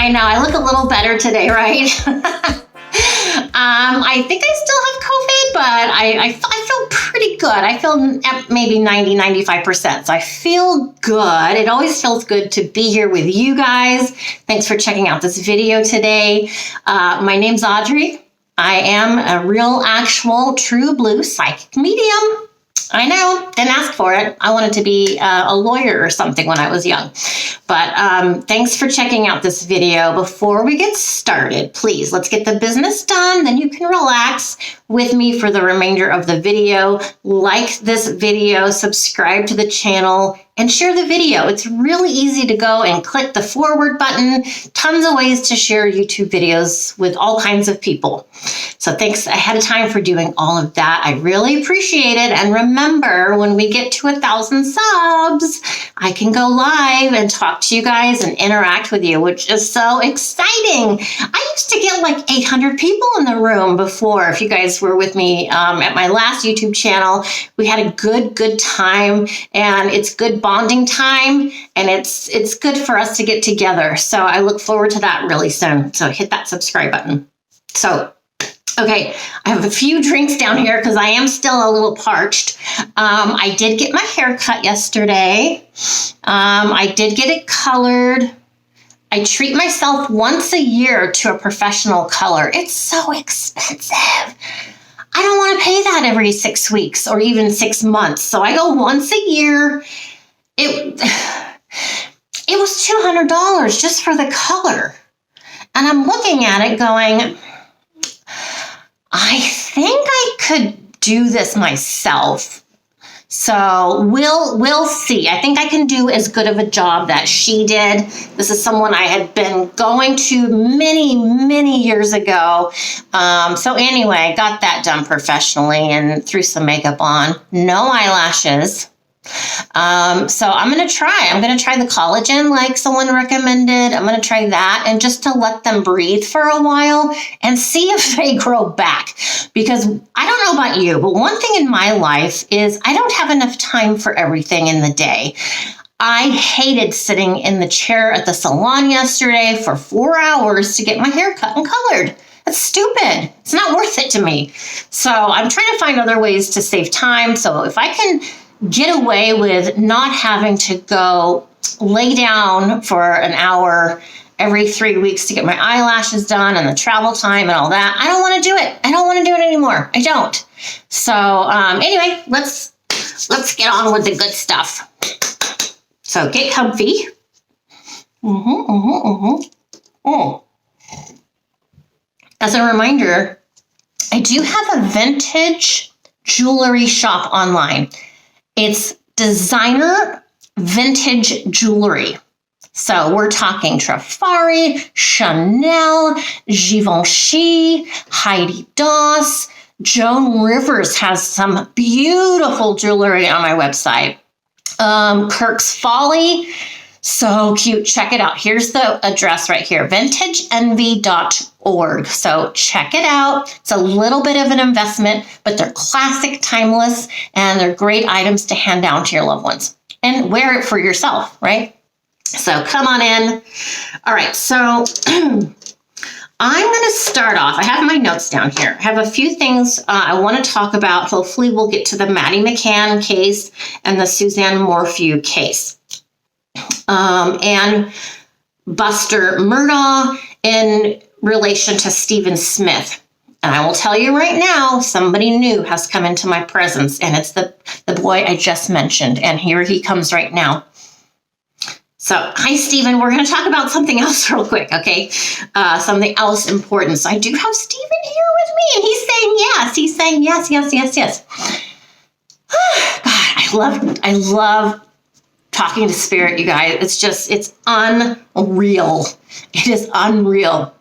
I know, I look a little better today, right? I think I still have COVID, but I feel pretty good. I feel at maybe 90-95%. So I feel good. It always feels good to be here with you guys. Thanks for checking out this video today. My name's Audrey. I am a real, actual, true blue psychic medium. I know, didn't ask for it. I wanted to be a lawyer or something when I was young. But thanks for checking out this video. Before we get started, please, let's get the business done. Then you can relax with me for the remainder of the video. Like this video, subscribe to the channel, and share the video. It's really easy to go and click the forward button. Tons of ways to share YouTube videos with all kinds of people. So thanks ahead of time for doing all of that. I really appreciate it. And remember, when we get to 1,000 subs, I can go live and talk to you guys and interact with you, which is so exciting. I used to get like 800 people in the room before. If you guys were with me at my last YouTube channel, we had a good time, and it's good bonding time, and it's good for us to get together. So I look forward to that really soon. So hit that subscribe button. So, okay, I have a few drinks down here because I am still a little parched. I did get my hair cut yesterday. I did get it colored. I treat myself once a year to a professional color. It's so expensive. I don't want to pay that every 6 weeks or even 6 months. So I go once a year. It was $200 just for the color. And I'm looking at it going, I think I could do this myself. So we'll see. I think I can do as good of a job that she did. This is someone I had been going to many years ago. So anyway, got that done professionally and threw some makeup on. No eyelashes. So I'm going to try the collagen like someone recommended. I'm going to try that, and just to let them breathe for a while and see if they grow back. Because I don't know about you, but one thing in my life is I don't have enough time for everything in the day. I hated sitting in the chair at the salon yesterday for 4 hours to get my hair cut and colored. That's stupid. It's not worth it to me. So I'm trying to find other ways to save time. So if I can get away with not having to go lay down for an hour every 3 weeks to get my eyelashes done and the travel time and all that, I don't want to do it. I don't want to do it anymore. I don't. So anyway, let's get on with the good stuff. So get comfy. As a reminder, I do have a vintage jewelry shop online. It's designer vintage jewelry. So we're talking Trifari, Chanel, Givenchy, Heidi Daus. Joan Rivers has some beautiful jewelry on my website. Kirk's Folly, so cute. Check it out. Here's the address right here, vintageenvy.org. So check it out. It's a little bit of an investment, but they're classic, timeless, and they're great items to hand down to your loved ones. And wear it for yourself, right? So come on in. All right, so I'm going to start off. I have my notes down here. I have a few things I want to talk about. Hopefully we'll get to the MADDY McCann case and the Suzanne Morphew case. And Buster Murdaugh in relation to Stephen Smith. And I will tell you right now, somebody new has come into my presence, and it's the boy I just mentioned. And here he comes right now. So, hi, Stephen. We're going to talk about something else real quick, okay? Something else important. So I do have Stephen here with me, and he's saying yes. He's saying yes. God, I love talking to spirit, you guys. It's unreal. It is unreal.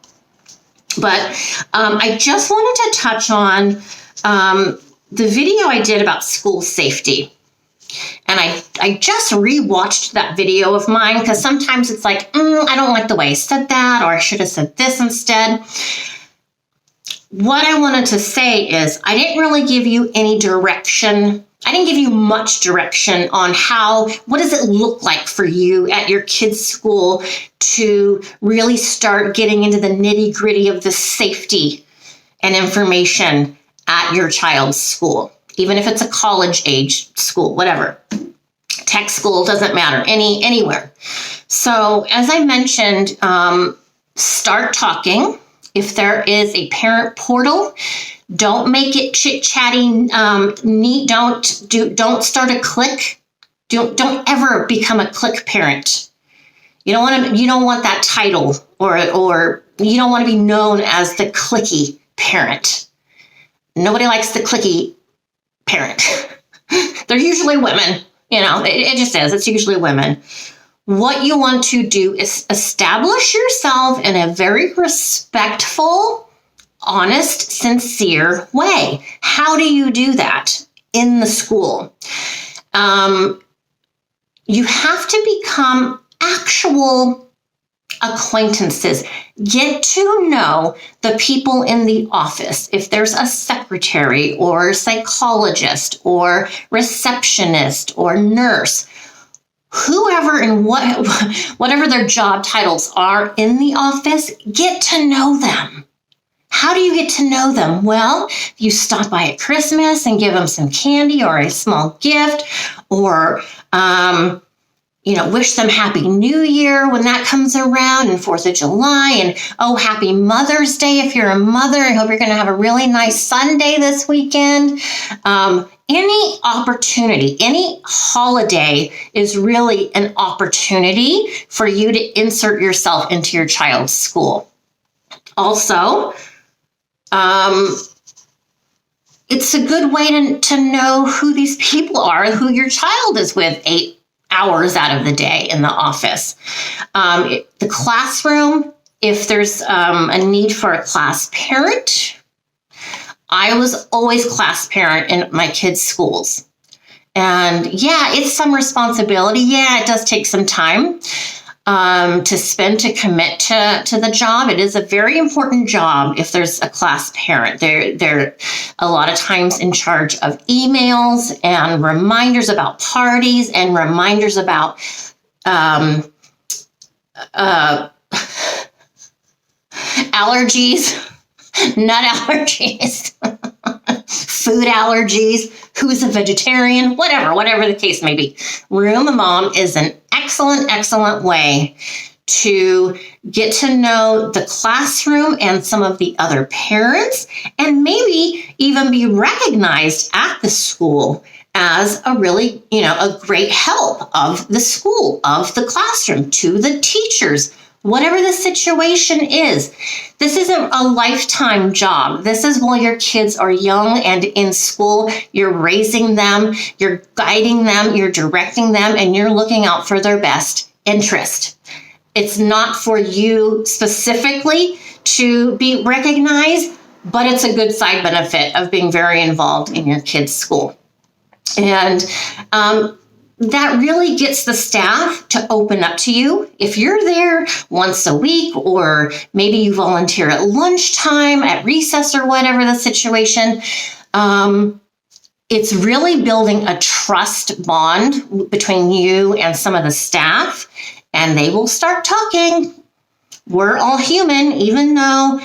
But I just wanted to touch on the video I did about school safety. And I just rewatched that video of mine because sometimes it's like, I don't like the way I said that, or I should have said this instead. What I wanted to say is I didn't really give you any direction I didn't give you much direction on what does it look like for you at your kids' school to really start getting into the nitty gritty of the safety and information at your child's school, even if it's a college age school, whatever. Tech school, doesn't matter, anywhere. So as I mentioned, start talking. If there is a parent portal, don't make it chit-chatty, neat. Don't start a clique. Don't ever become a clique parent. You don't want that title, or you don't want to be known as the cliquey parent. Nobody likes the cliquey parent. They're usually women. It just is. It's usually women. What you want to do is establish yourself in a very respectful, honest, sincere way. How do you do that in the school? You have to become actual acquaintances. Get to know the people in the office. If there's a secretary or psychologist or receptionist or nurse, whoever and whatever their job titles are in the office, get to know them. How do you get to know them? Well, you stop by at Christmas and give them some candy or a small gift, or wish them Happy New Year when that comes around, and 4th of July, and Happy Mother's Day if you're a mother. I hope you're going to have a really nice Sunday this weekend. Any opportunity, any holiday is really an opportunity for you to insert yourself into your child's school. Also, it's a good way to know who these people are, who your child is with 8 hours out of the day in the office. The classroom, if there's a need for a class parent, I was always class parent in my kids' schools. And yeah, it's some responsibility. Yeah, it does take some time to spend, to commit to the job. It is a very important job if there's a class parent. They're a lot of times in charge of emails and reminders about parties and reminders about allergies, nut allergies, food allergies, who's a vegetarian, whatever the case may be. Room Mom is an excellent way to get to know the classroom and some of the other parents, and maybe even be recognized at the school as a really, a great help of the school, of the classroom, to the teachers, whatever the situation is. This isn't a lifetime job. This is while your kids are young and in school. You're raising them, you're guiding them, you're directing them, and you're looking out for their best interest. It's not for you specifically to be recognized, but it's a good side benefit of being very involved in your kids' school. And that really gets the staff to open up to you. If you're there once a week, or maybe you volunteer at lunchtime, at recess, or whatever the situation, it's really building a trust bond between you and some of the staff, and they will start talking. We're all human, even though,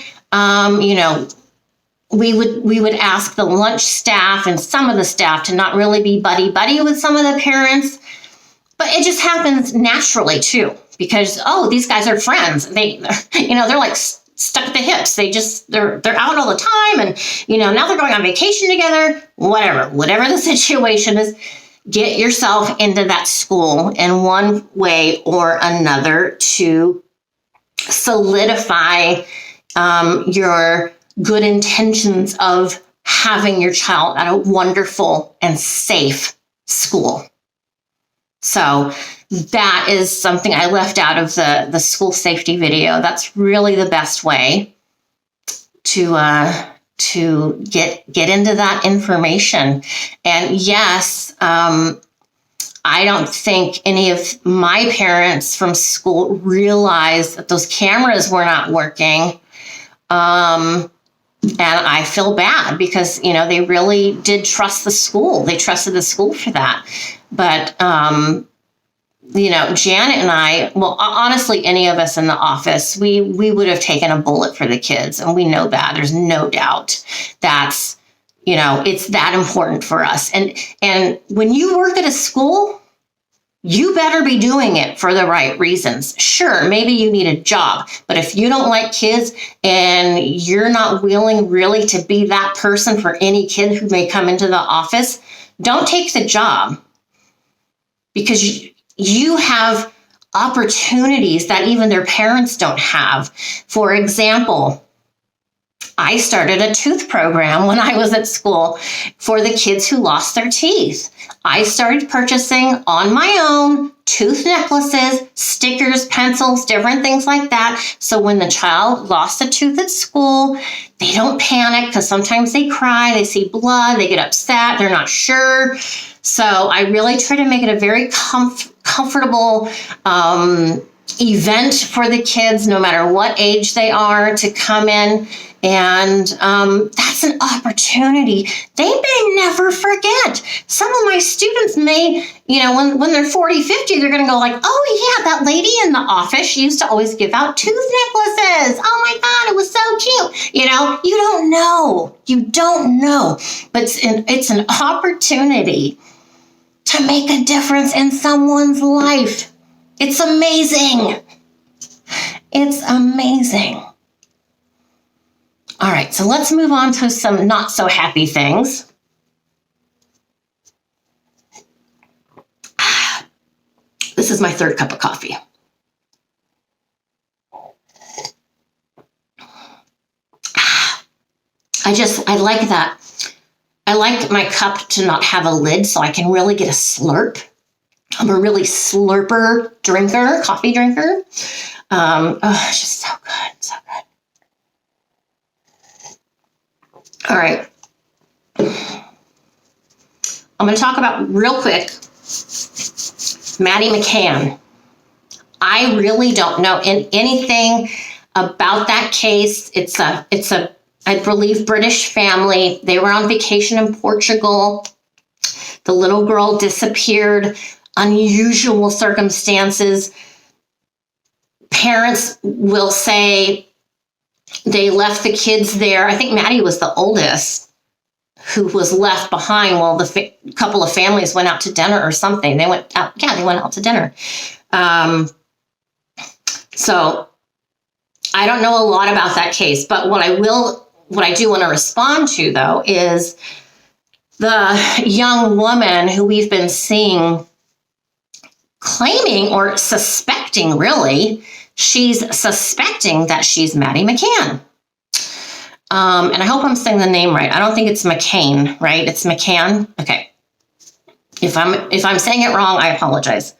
we would ask the lunch staff and some of the staff to not really be buddy with some of the parents, but it just happens naturally too, because, these guys are friends. They're like stuck at the hips. They're out all the time, and, now they're going on vacation together, whatever the situation is. Get yourself into that school in one way or another to solidify your good intentions of having your child at a wonderful and safe school. So that is something I left out of the school safety video. That's really the best way to get into that information. And yes, I don't think any of my parents from school realized that those cameras were not working. And I feel bad because, they really did trust the school. They trusted the school for that. But, Janet and I, well, honestly, any of us in the office, we would have taken a bullet for the kids. And we know that. There's no doubt that's, it's that important for us. And when you work at a school, you better be doing it for the right reasons. Sure, maybe you need a job, but if you don't like kids and you're not willing really to be that person for any kid who may come into the office, don't take the job, because you have opportunities that even their parents don't have. For example, I started a tooth program when I was at school for the kids who lost their teeth. I started purchasing on my own tooth necklaces, stickers, pencils, different things like that. So when the child lost a tooth at school, they don't panic, because sometimes they cry, they see blood, they get upset, they're not sure. So I really try to make it a very comfortable event for the kids, no matter what age they are, to come in. And that's an opportunity they may never forget. Some of my students may, when they're 40, 50, they're going to go like, oh, yeah, that lady in the office, she used to always give out tooth necklaces. Oh, my God, it was so cute. You don't know. You don't know. But it's an opportunity to make a difference in someone's life. It's amazing. It's amazing. All right, so let's move on to some not so happy things. This is my third cup of coffee. I like that. I like my cup to not have a lid, so I can really get a slurp. I'm a really slurper drinker, coffee drinker. It's just so good, so good. All right. I'm going to talk about real quick MADDY MCCANN. I really don't know anything about that case. It's a I believe British family. They were on vacation in Portugal. The little girl disappeared. Unusual circumstances. Parents will say they left the kids there. I think MADDY was the oldest who was left behind while the couple of families went out to dinner or something. They went out. Yeah, they went out to dinner. So I don't know a lot about that case, but what I do want to respond to, though, is the young woman who we've been seeing claiming or suspecting, really, she's suspecting that she's MADDY MCCANN. And I hope I'm saying the name right. I don't think it's McCain, right? It's McCann. Okay. If I'm saying it wrong, I apologize.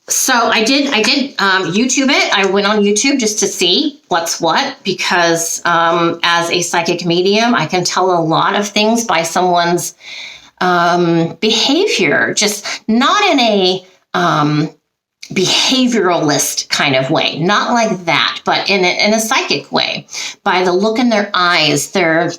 So I did YouTube it. I went on YouTube just to see what's what, because as a psychic medium, I can tell a lot of things by someone's behavior, just not in a behavioralist kind of way, not like that, but in a psychic way, by the look in their eyes, their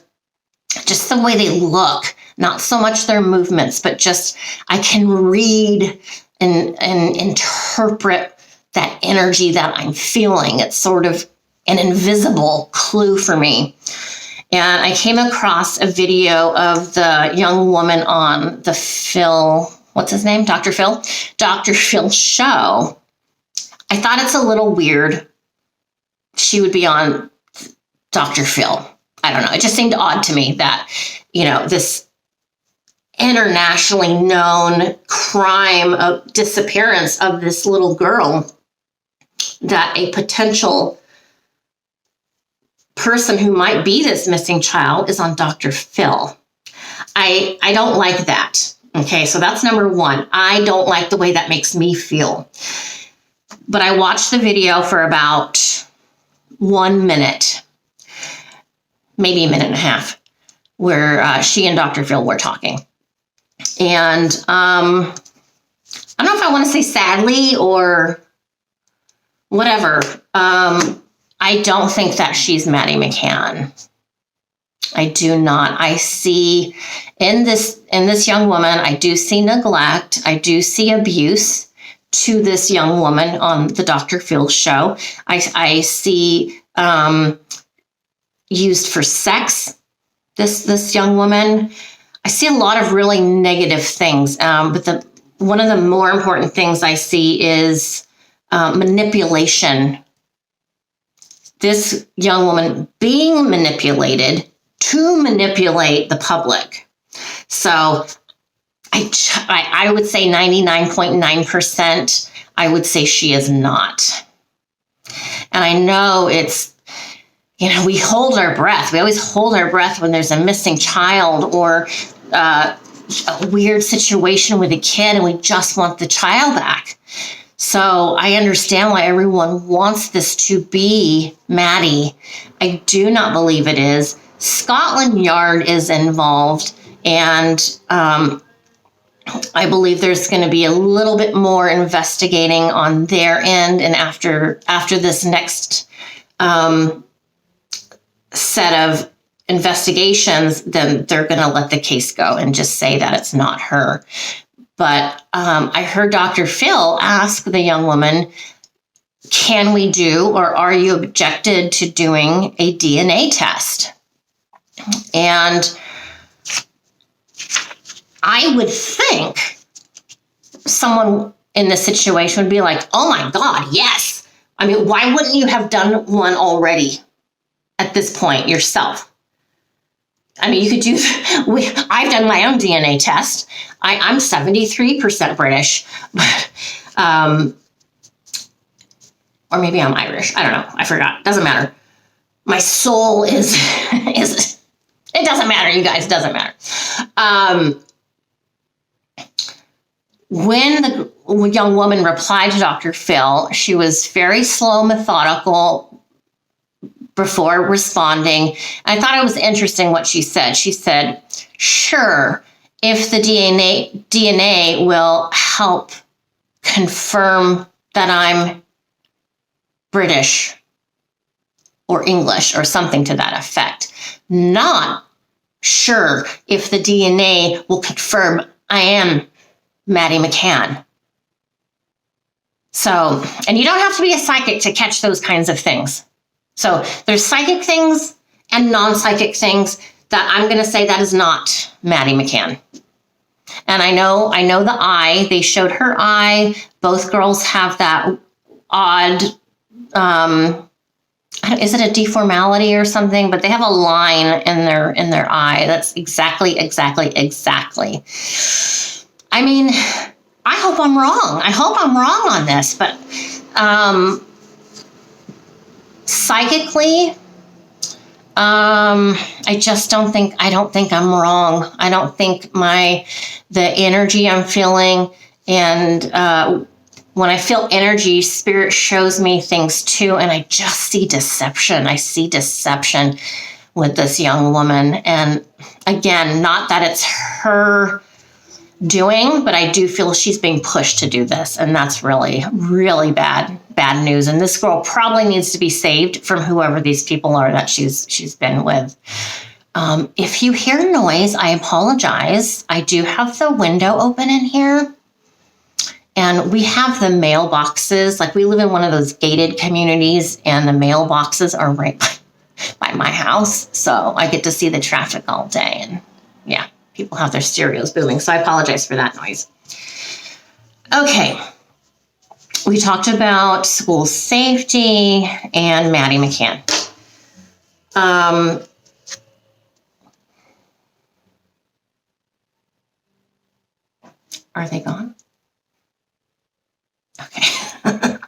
just the way they look, not so much their movements, but just I can read and interpret that energy that I'm feeling. It's sort of an invisible clue for me. And I came across a video of the young woman on the Phil, what's his name? Dr. Phil? Dr. Phil show. I thought it's a little weird she would be on Dr. Phil. I don't know. It just seemed odd to me that, this internationally known crime of disappearance of this little girl, that a potential person who might be this missing child is on Dr. Phil. I don't like that. Okay, so that's number one. I don't like the way that makes me feel. But I watched the video for about 1 minute, maybe a minute and a half, where she and Dr. Phil were talking. And I don't know if I want to say sadly or whatever. I don't think that she's Maddie McCann. I do not. I see in this young woman, I do see neglect. I do see abuse to this young woman on the Dr. Phil show. I see used for sex, this young woman. I see a lot of really negative things. But one of the more important things I see is manipulation. This young woman being manipulated to manipulate the public. So I would say 99.9%, I would say she is not. And I know it's, we hold our breath. We always hold our breath when there's a missing child or a weird situation with a kid and we just want the child back. So I understand why everyone wants this to be Maddie. I do not believe it is. Scotland Yard is involved, and I believe there's going to be a little bit more investigating on their end. And after this next set of investigations, then they're going to let the case go and just say that it's not her. But I heard Dr. Phil ask the young woman, can we do, or are you objected to doing a DNA test? And I would think someone in this situation would be like, oh my God, yes. I mean, why wouldn't you have done one already at this point yourself? I mean, you could do, I've done my own DNA test. I'm 73% British, but, or maybe I'm Irish. I don't know. I forgot. Doesn't matter. My soul is, it doesn't matter, you guys. It doesn't matter. When the young woman replied to Dr. Phil, she was very slow, methodical before responding. I thought it was interesting what she said. She said, sure, if the DNA will help confirm that I'm British or English or something to that effect. Not sure if the DNA will confirm I am Maddie McCann. So, and you don't have to be a psychic to catch those kinds of things. So there's psychic things and non-psychic things that I'm going to say that is not Maddie McCann. And I know the eye, they showed her eye. Both girls have that odd, is it a deformality or something? But they have a line in their eye. That's exactly. I mean, I hope I'm wrong. I hope I'm wrong on this, but psychically, I don't think I'm wrong. I don't think the energy I'm feeling, and when I feel energy, spirit shows me things too, and I just see deception. I see deception with this young woman. And again, not that it's her doing, but I do feel she's being pushed to do this. And that's really, really bad news. And this girl probably needs to be saved from whoever these people are that she's been with. If you hear noise, I apologize. I do have the window open in here. And we have the mailboxes, like we live in one of those gated communities, and the mailboxes are right by my house. So I get to see the traffic all day. And yeah, people have their stereos booming. So I apologize for that noise. Okay. We talked about school safety and Maddie McCann. Are they gone? Okay.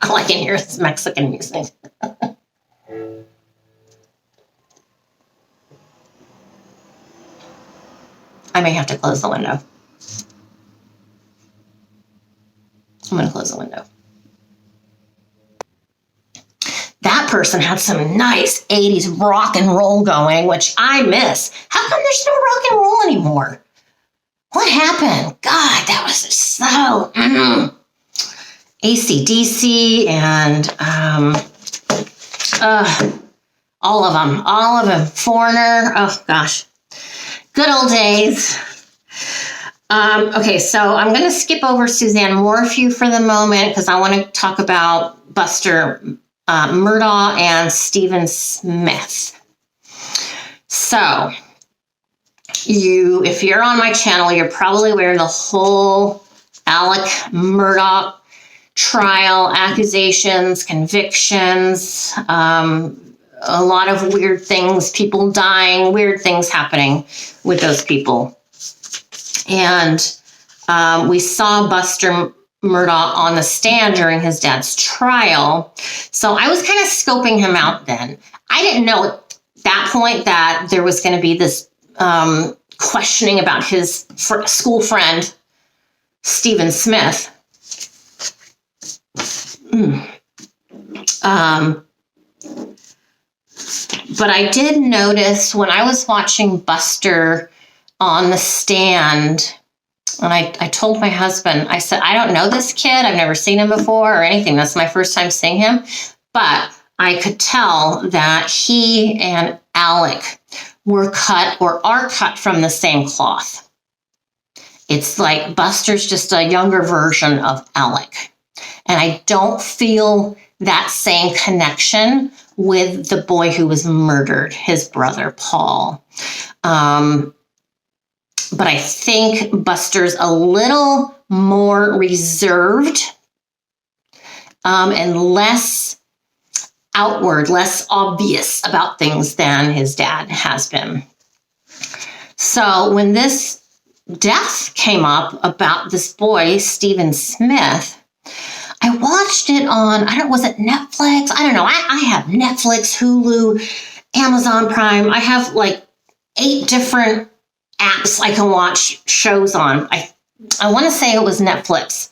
All I can hear is Mexican music. I may have to close the window. I'm going to close the window. That person had some nice 80s rock and roll going, which I miss. How come there's no rock and roll anymore? What happened? God, that was just so... AC/DC and All of them. Foreigner. Oh gosh, good old days. Okay, so I'm going to skip over Suzanne Morphew for the moment because I want to talk about Buster Murdaugh and Stephen Smith. So, if you're on my channel, you're probably aware of the whole Alec Murdaugh trial, accusations, convictions, a lot of weird things, people dying, weird things happening with those people. And we saw Buster Murdaugh on the stand during his dad's trial. So I was kind of scoping him out then. I didn't know at that point that there was going to be this questioning about his school friend, Stephen Smith. But I did notice when I was watching Buster on the stand, and I told my husband, I said, I don't know this kid. I've never seen him before or anything. That's my first time seeing him. But I could tell that he and Alec were cut or are cut from the same cloth. It's like Buster's just a younger version of Alec. And I don't feel that same connection with the boy who was murdered, his brother, Paul. But I think Buster's a little more reserved and less outward, less obvious about things than his dad has been. So when this death came up about this boy, Stephen Smith, I watched it on, was it Netflix? I don't know. I have Netflix, Hulu, Amazon Prime. I have like 8 different apps I can watch shows on. I want to say it was Netflix.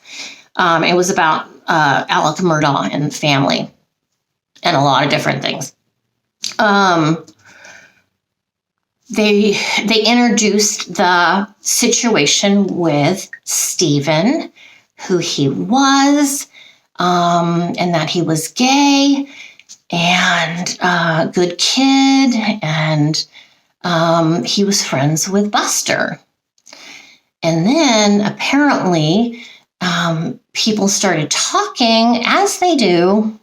It was about Alec Murdaugh and family and a lot of different things. They introduced the situation with Stephen, who he was, and that he was gay and a good kid, and he was friends with Buster. And then apparently people started talking, as they do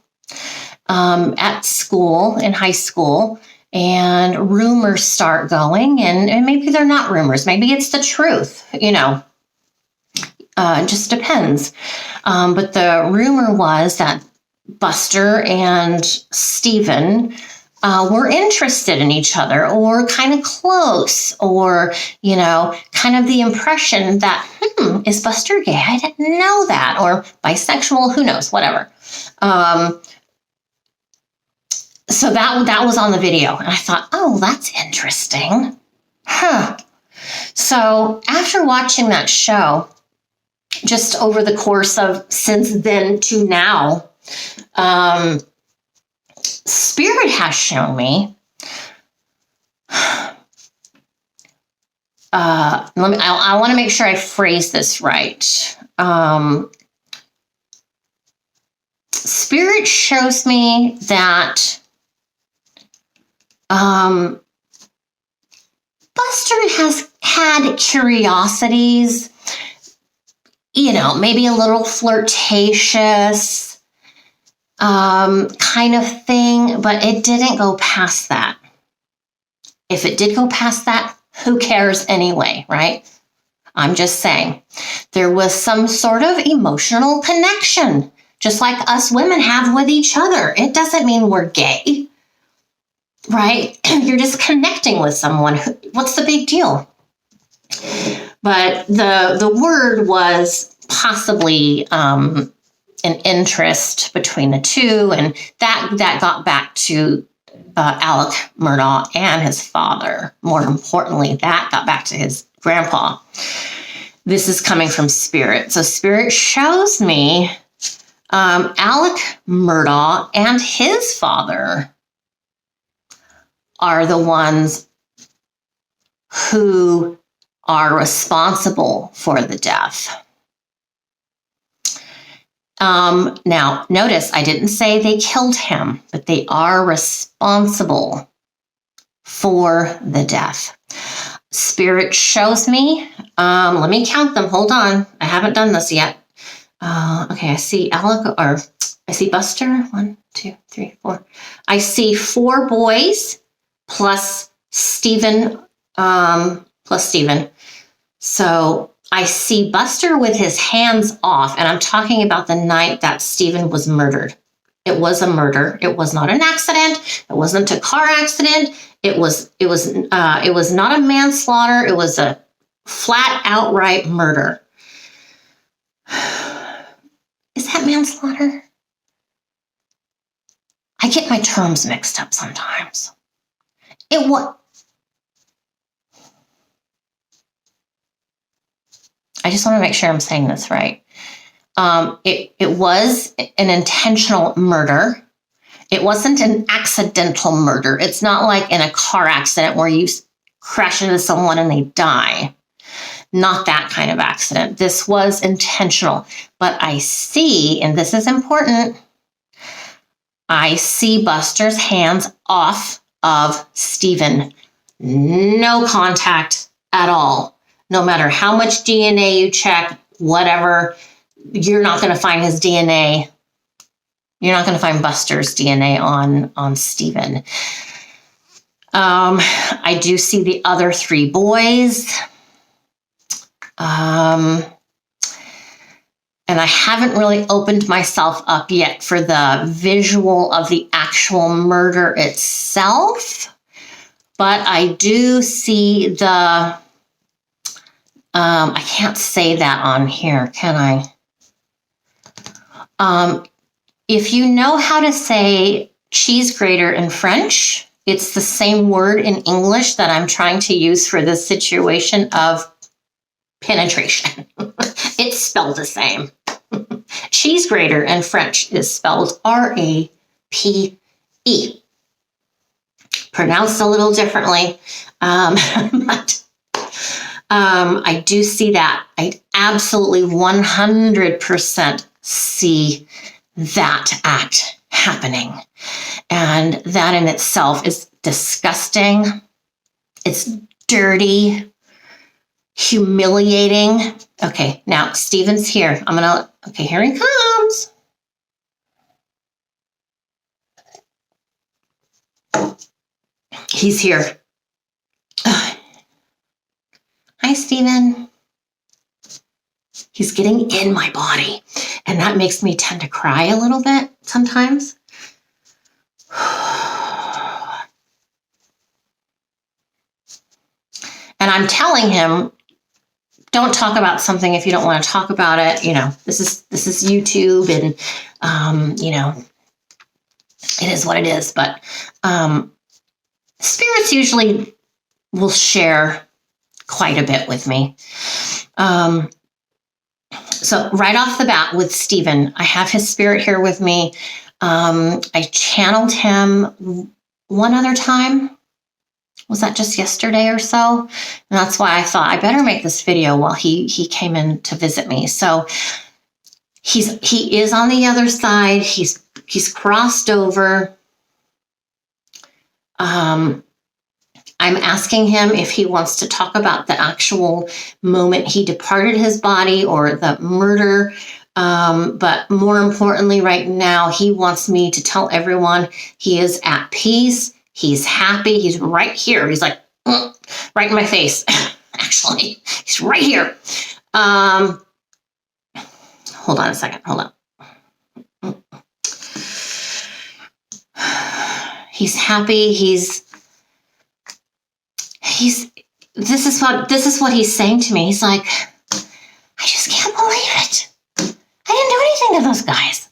at school, in high school, and rumors start going, and maybe they're not rumors, maybe it's the truth, it just depends. But the rumor was that Buster and Stephen were interested in each other, or kind of close, or, kind of the impression that, is Buster gay? I didn't know that. Or bisexual, who knows, whatever. So that was on the video. And I thought, oh, that's interesting. So after watching that show, just over the course of since then to now, Spirit has shown me. I want to make sure I phrase this right. Spirit shows me that Buster has had curiosities, maybe a little flirtatious kind of thing, but it didn't go past that. If it did go past that, who cares anyway, right? I'm just saying there was some sort of emotional connection, just like us women have with each other. It doesn't mean we're gay, right? You're just connecting with someone. What's the big deal? But the word was possibly an interest between the two, and that got back to Alec Murdaugh and his father. More importantly, that got back to his grandpa. This is coming from Spirit. So Spirit shows me Alec Murdaugh and his father are the ones who are responsible for the death. Now, notice I didn't say they killed him, but they are responsible for the death. Spirit shows me, let me count them. Hold on. I haven't done this yet. Okay, I see I see Buster. 1, 2, 3, 4. I see 4 boys plus Stephen, So I see Buster with his hands off, and I'm talking about the night that Stephen was murdered. It was a murder. It was not an accident. It wasn't a car accident. It was not a manslaughter. It was a flat outright murder. Is that manslaughter? I get my terms mixed up sometimes. It was. I just want to make sure I'm saying this right. It was an intentional murder. It wasn't an accidental murder. It's not like in a car accident where you crash into someone and they die. Not that kind of accident. This was intentional. But I see, and this is important, I see Buster's hands off of Stephen. No contact at all. No matter how much DNA you check, whatever, you're not going to find his DNA. You're not going to find Buster's DNA on Stephen. I do see the other 3 boys. And I haven't really opened myself up yet for the visual of the actual murder itself. But I do see the... I can't say that on here, can I? If you know how to say cheese grater in French, it's the same word in English that I'm trying to use for this situation of penetration. It's spelled the same. Cheese grater in French is spelled R-A-P-E. Pronounced a little differently, but I do see that. I absolutely 100% see that act happening. And that in itself is disgusting. It's dirty, humiliating. Okay, now Stephen's here. Okay, here he comes. He's here. Hi, Stephen. He's getting in my body, and that makes me tend to cry a little bit sometimes. And I'm telling him, don't talk about something if you don't want to talk about it. You know, this is YouTube, and you know, it is what it is. But spirits usually will share quite a bit with me. So right off the bat with Stephen, I have his spirit here with me. I channeled him one other time. Was that just yesterday or so? And that's why I thought I better make this video while he came in to visit me. So he is on the other side. He's crossed over. I'm asking him if he wants to talk about the actual moment he departed his body or the murder. But more importantly, right now, he wants me to tell everyone he is at peace. He's happy. He's right here. He's like, right in my face. Actually, he's right here. Hold on a second. Hold on. He's happy. This is what he's saying to me. He's like, I just can't believe it. I didn't do anything to those guys.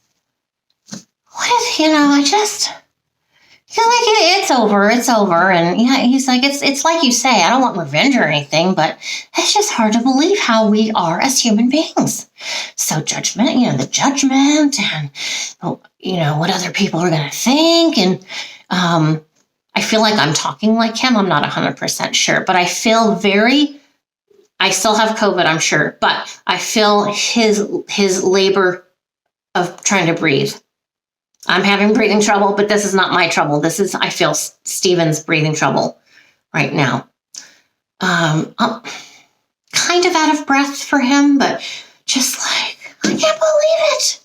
I just feel like it's over. And yeah, he's like, it's like you say, I don't want revenge or anything, but it's just hard to believe how we are as human beings. So judgment, the judgment and, what other people are going to think. And, I feel like I'm talking like him. I'm not 100% sure, but I feel I still have COVID, I'm sure, but I feel his labor of trying to breathe. I'm having breathing trouble, but this is not my trouble. I feel Stephen's breathing trouble right now. I'm kind of out of breath for him, but just like, I can't believe it.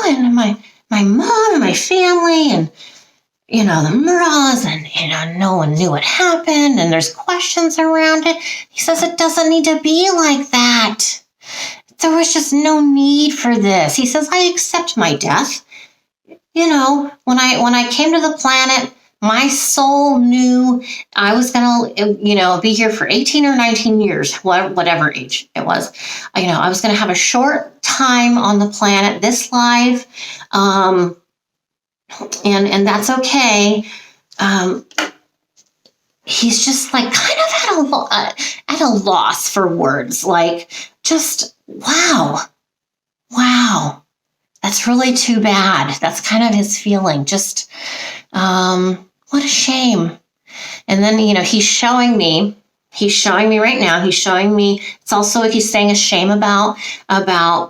And my mom and my family and, the Murdaughs and, no one knew what happened and there's questions around it. He says it doesn't need to be like that. There was just no need for this. He says, I accept my death. When I came to the planet, my soul knew I was going to, be here for 18 or 19 years, whatever age it was. I was going to have a short time on the planet, this life, and that's okay. He's just like kind of at a loss for words, like just, wow, that's really too bad. That's kind of his feeling. Just, what a shame. And then, he's showing me right now, it's also what he's saying a shame about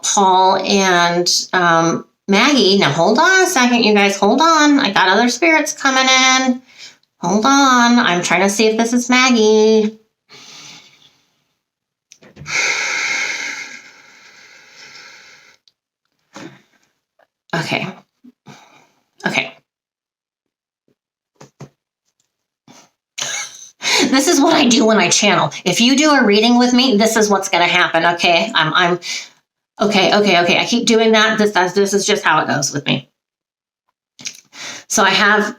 Paul and Maggie. Now, hold on a second, you guys, hold on. I got other spirits coming in. Hold on. I'm trying to see if this is Maggie. Okay. This is what I do when I channel. If you do a reading with me, this is what's going to happen. Okay. I'm okay. I keep doing that. This is just how it goes with me. So I have,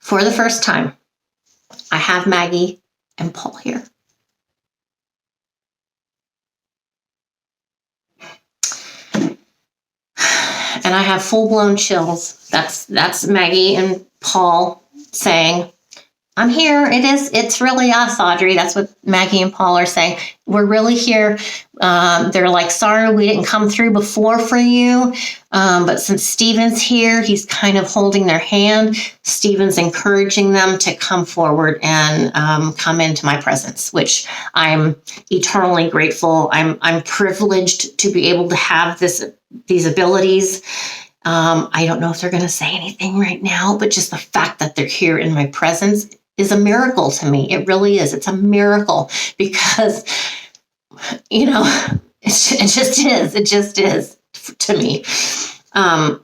for the first time, I have Maggie and Paul here. And I have full-blown chills. That's Maggie and Paul saying, I'm here. It's really us, Audrey. That's what Maggie and Paul are saying. We're really here. They're like, sorry we didn't come through before for you. But since Stephen's here, he's kind of holding their hand. Stephen's encouraging them to come forward and come into my presence, which I'm eternally grateful. I'm privileged to be able to have these abilities. I don't know if they're going to say anything right now, but just the fact that they're here in my presence is a miracle to me. It really is. It's a miracle because, it just is. It just is to me. I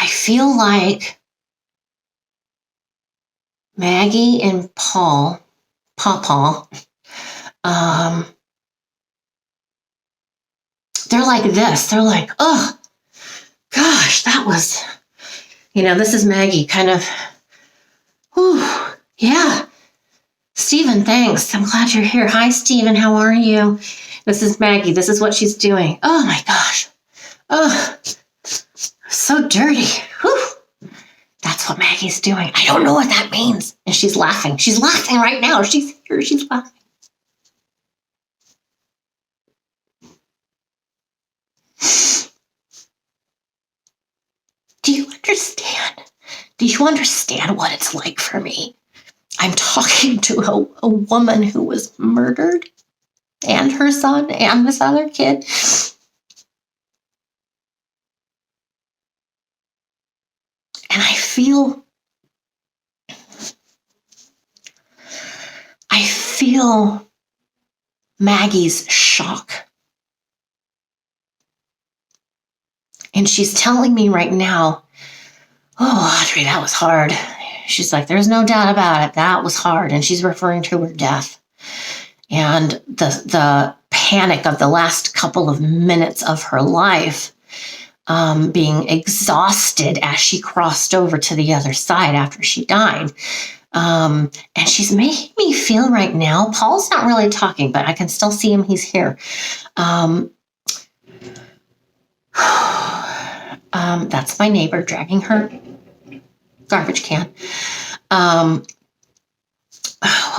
feel like Maggie and Paul, they're like this. They're like, oh, gosh, that was, this is Maggie kind of, whew, yeah. Stephen, thanks. I'm glad you're here. Hi, Stephen. How are you? This is Maggie. This is what she's doing. Oh, my gosh. Oh, so dirty. Whew. That's what Maggie's doing. I don't know what that means. And she's laughing. She's laughing right now. She's here. She's laughing. Do you understand? Do you understand what it's like for me? I'm talking to a woman who was murdered and her son and this other kid. And I feel Maggie's shock. And she's telling me right now, oh, Audrey, that was hard. She's like, there's no doubt about it. That was hard. And she's referring to her death. And the panic of the last couple of minutes of her life, being exhausted as she crossed over to the other side after she died. And she's making me feel right now, Paul's not really talking, but I can still see him. He's here. That's my neighbor dragging her garbage can. What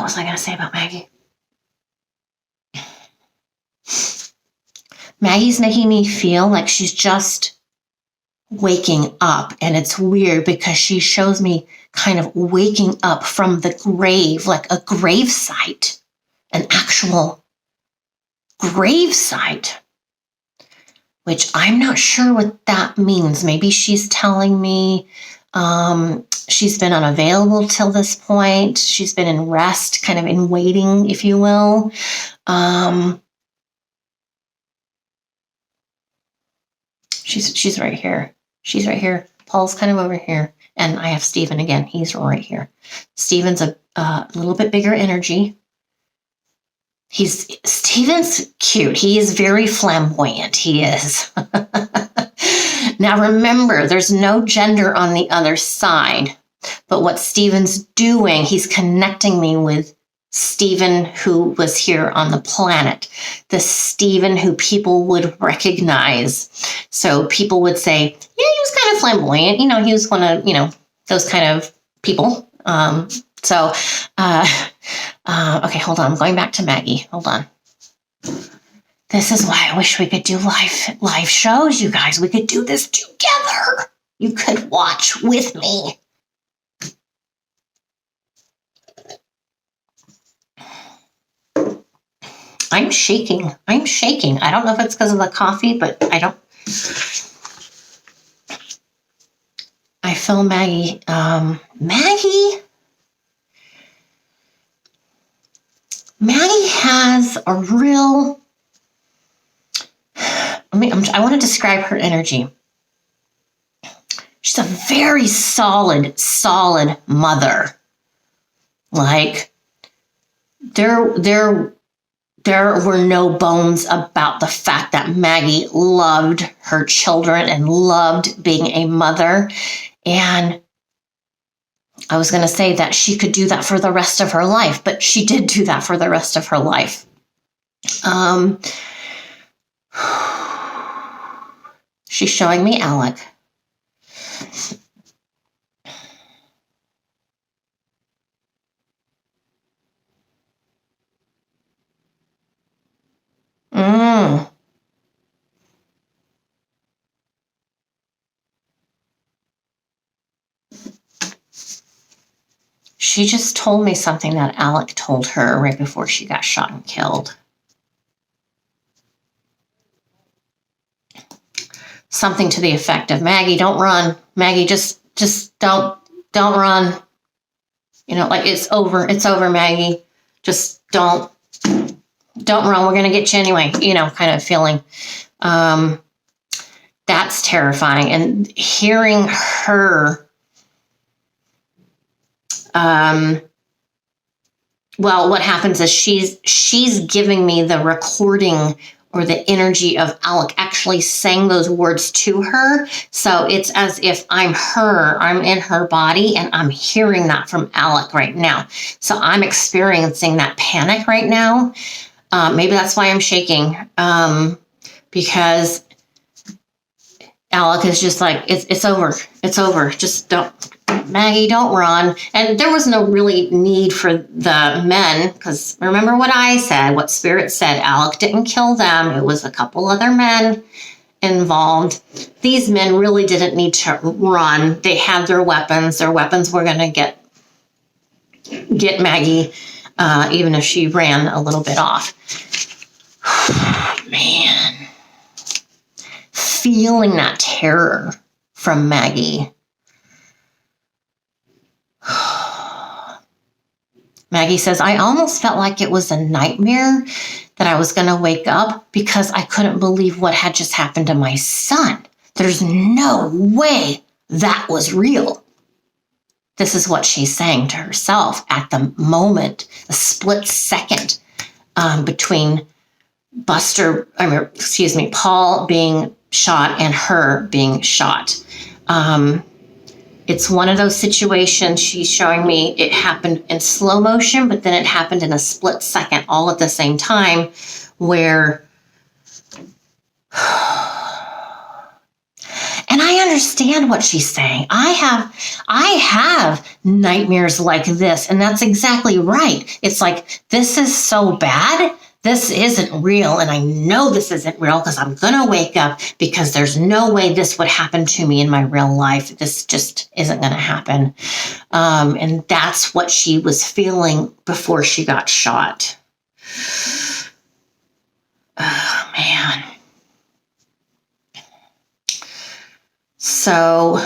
was I going to say about Maggie? Maggie's making me feel like she's just waking up. And it's weird because she shows me kind of waking up from the grave, like a grave site, an actual grave site, which I'm not sure what that means. Maybe she's telling me she's been unavailable till this point. She's been in rest, kind of in waiting, if you will. She's right here. She's right here. Paul's kind of over here. And I have Stephen again. He's right here. Stephen's a little bit bigger energy. Stephen's cute. He is very flamboyant. He is. Now remember, there's no gender on the other side. But what Stephen's doing, he's connecting me with Stephen who was here on the planet, the Stephen who people would recognize. So people would say, yeah, he was kind of flamboyant. He was one of, those kind of people. Okay, hold on. I'm going back to Maggie. Hold on. This is why I wish we could do live shows, you guys. We could do this together. You could watch with me. I'm shaking. I don't know if it's because of the coffee, but I feel Maggie. Maggie has a real, I want to describe her energy. She's a very solid mother. Like, there were no bones about the fact that Maggie loved her children and loved being a mother. And I was going to say that she could do that for the rest of her life, but she did do that for the rest of her life. She's showing me Alec. She just told me something that Alec told her right before she got shot and killed. Something to the effect of, Maggie, don't run. Maggie, just don't run. Like, it's over, Maggie. Just don't run. We're going to get you anyway, kind of feeling. That's terrifying. And hearing her, what happens is she's giving me the recording or the energy of Alec actually saying those words to her. So it's as if I'm in her body, and I'm hearing that from Alec right now. So I'm experiencing that panic right now. Maybe that's why I'm shaking, because Alec is just like, it's over. Just Maggie, don't run. And there was no really need for the men, because remember what I said, what Spirit said, Alec didn't kill them. It was a couple other men involved. These men really didn't need to run. They had their weapons. Their weapons were going to get Maggie, even if she ran a little bit off. Man. Feeling that terror from Maggie. Maggie says, I almost felt like it was a nightmare, that I was going to wake up, because I couldn't believe what had just happened to my son. There's no way that was real. This is what she's saying to herself at the moment, a split second between Paul being shot and her being shot. It's one of those situations. She's showing me it happened in slow motion, but then it happened in a split second, all at the same time, where, and I understand what she's saying. I have nightmares like this, and that's exactly right. It's like, this is so bad this isn't real, and I know this isn't real because I'm going to wake up, because there's no way this would happen to me in my real life. This just isn't going to happen. And that's what she was feeling before she got shot. Oh, man. So,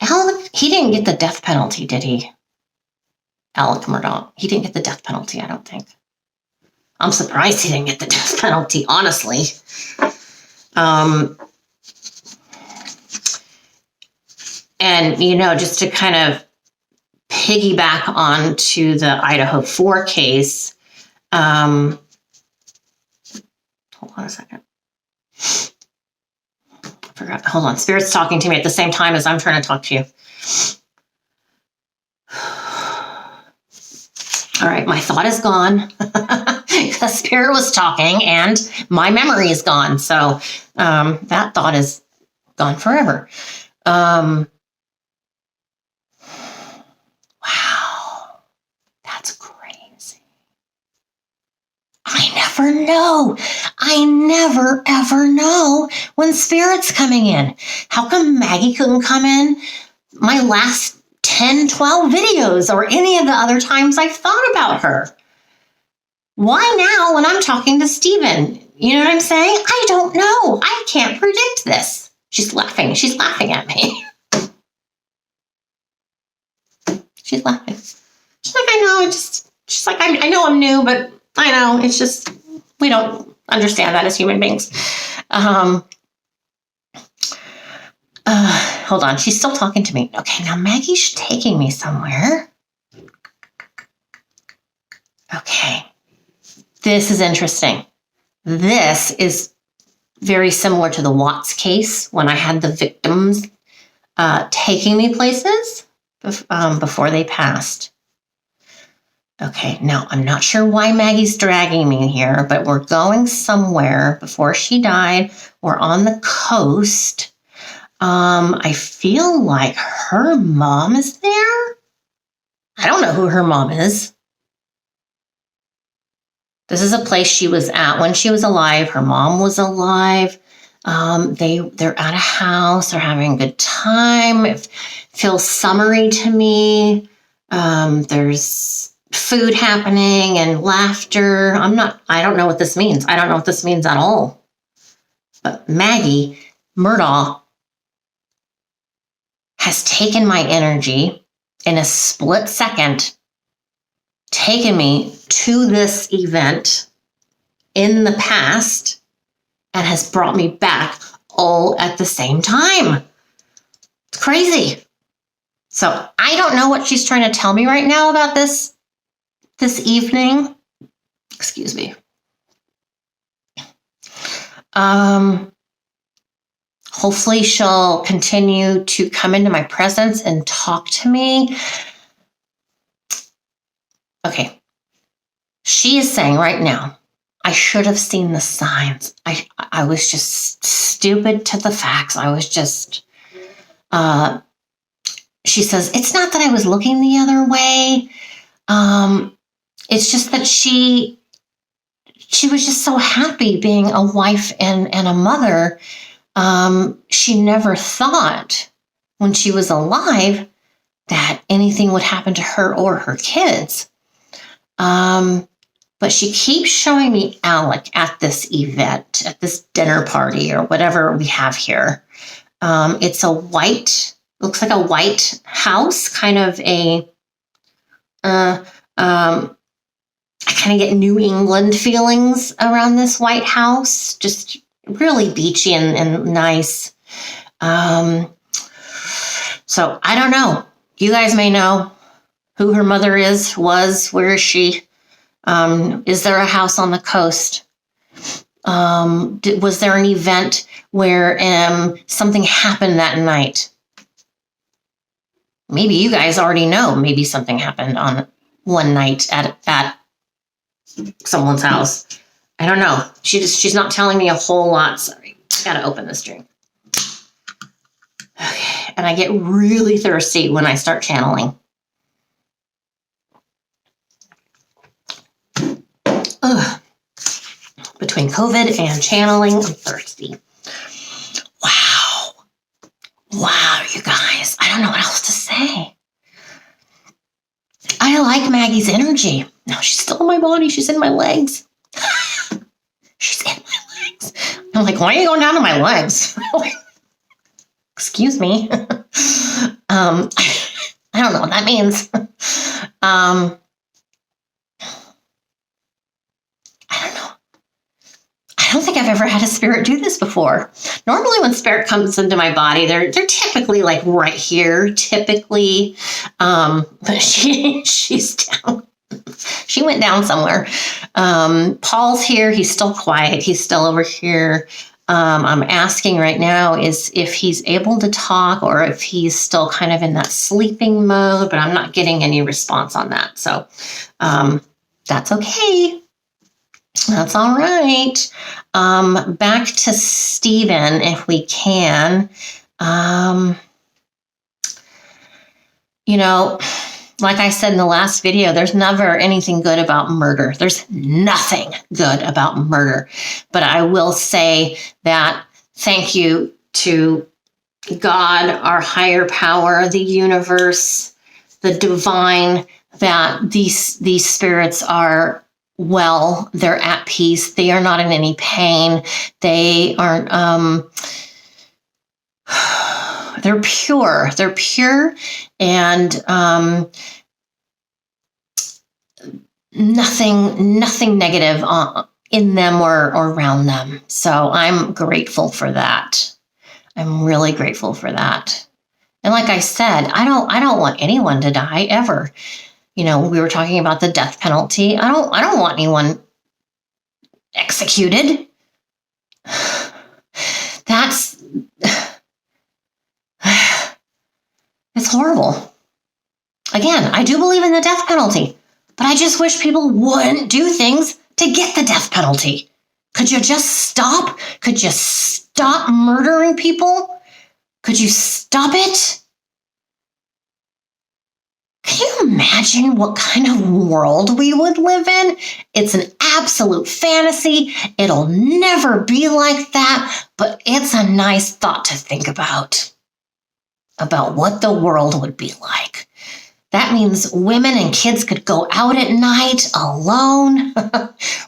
Alec, he didn't get the death penalty, did he? Alec Murdaugh. He didn't get the death penalty, I don't think. I'm surprised he didn't get the death penalty, honestly. And, you know, just to kind of piggyback on to the Idaho 4 case, hold on a second. I forgot. Hold on. Spirit's talking to me at the same time as I'm trying to talk to you. All right, my thought is gone. The Spirit was talking and my memory is gone. So that thought is gone forever. Wow, that's crazy. I never know. I never, ever know when Spirit's coming in. How come Maggie couldn't come in my last 10, 12 videos or any of the other times I've thought about her? Why now when I'm talking to Steven? You know what I'm saying? I don't know. I can't predict this. She's laughing. She's laughing at me. She's laughing. She's like, I know. She's like, I know I'm new, but I know. It's just, we don't understand that as human beings. Hold on. She's still talking to me. Okay, now Maggie's taking me somewhere. Okay. This is interesting. This is very similar to the Watts case when I had the victims taking me places before they passed. Okay, now I'm not sure why Maggie's dragging me here, but we're going somewhere before she died. We're on the coast. I feel like her mom is there. I don't know who her mom is. This is a place she was at when she was alive. Her mom was alive. They're at a house. They're having a good time. It feels summery to me. There's food happening and laughter. I don't know what this means. I don't know what this means at all. But Maggie Murdaugh has taken my energy in a split second, taken me to this event in the past, and has brought me back all at the same time. It's crazy. So I don't know what she's trying to tell me right now about this evening. Excuse me. Hopefully she'll continue to come into my presence and talk to me. Okay. She is saying right now, I should have seen the signs. I was just stupid to the facts. I was just, she says, it's not that I was looking the other way. It's just that she was just so happy being a wife and a mother. She never thought when she was alive that anything would happen to her or her kids. But she keeps showing me Alec at this event, at this dinner party or whatever we have here. It's looks like a white house, kind of I kind of get New England feelings around this white house, just really beachy and nice. So I don't know. You guys may know who her mother was, where is she? Is there a house on the coast? Was there an event where something happened that night? Maybe you guys already know. Maybe something happened on one night at someone's house. I don't know. She's not telling me a whole lot. Sorry, gotta open this drink. Okay, and I get really thirsty when I start channeling. COVID and channeling. I'm thirsty. Wow. Wow, you guys. I don't know what else to say. I like Maggie's energy. No, she's still in my body. She's in my legs. She's in my legs. I'm like, why are you going down to my legs? Excuse me. I don't know what that means. I don't know. I don't think I've ever had a spirit do this before. Normally when spirit comes into my body, they're typically like right here, typically. But she's down. She went down somewhere. Paul's here. He's still quiet. He's still over here. I'm asking right now is if he's able to talk or if he's still kind of in that sleeping mode, but I'm not getting any response on that. So that's okay. That's all right. Back to Stephen, if we can. You know, like I said in the last video, there's never anything good about murder. There's nothing good about murder. But I will say that thank you to God, our higher power, the universe, the divine, that these spirits are well, they're at peace. They are not in any pain. They aren't, they're pure. They're pure and nothing negative in them or around them. So I'm grateful for that. I'm really grateful for that. And like I said, I don't want anyone to die ever. You know, we were talking about the death penalty. I don't want anyone executed. That's it's horrible. Again, I do believe in the death penalty, but I just wish people wouldn't do things to get the death penalty. Could you just stop? Could you stop murdering people? Could you stop it? Can you imagine what kind of world we would live in? It's an absolute fantasy. It'll never be like that, but it's a nice thought to think about what the world would be like. That means women and kids could go out at night alone,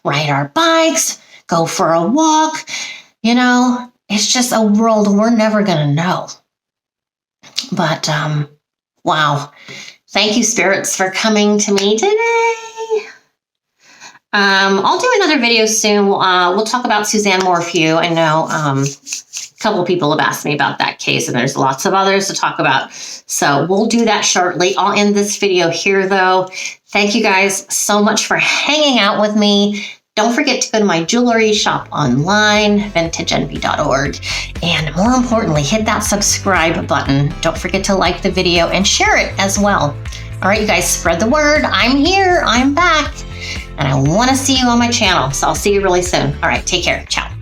ride our bikes, go for a walk. You know, it's just a world we're never going to know. But, wow. Thank you, spirits, for coming to me today. I'll do another video soon. We'll talk about Suzanne Morphew. I know a couple of people have asked me about that case, and there's lots of others to talk about. So we'll do that shortly. I'll end this video here, though. Thank you guys so much for hanging out with me. Don't forget to go to my jewelry shop online, vintageenvy.org. And more importantly, hit that subscribe button. Don't forget to like the video and share it as well. All right, you guys, spread the word. I'm here. I'm back. And I want to see you on my channel. So I'll see you really soon. All right, take care. Ciao.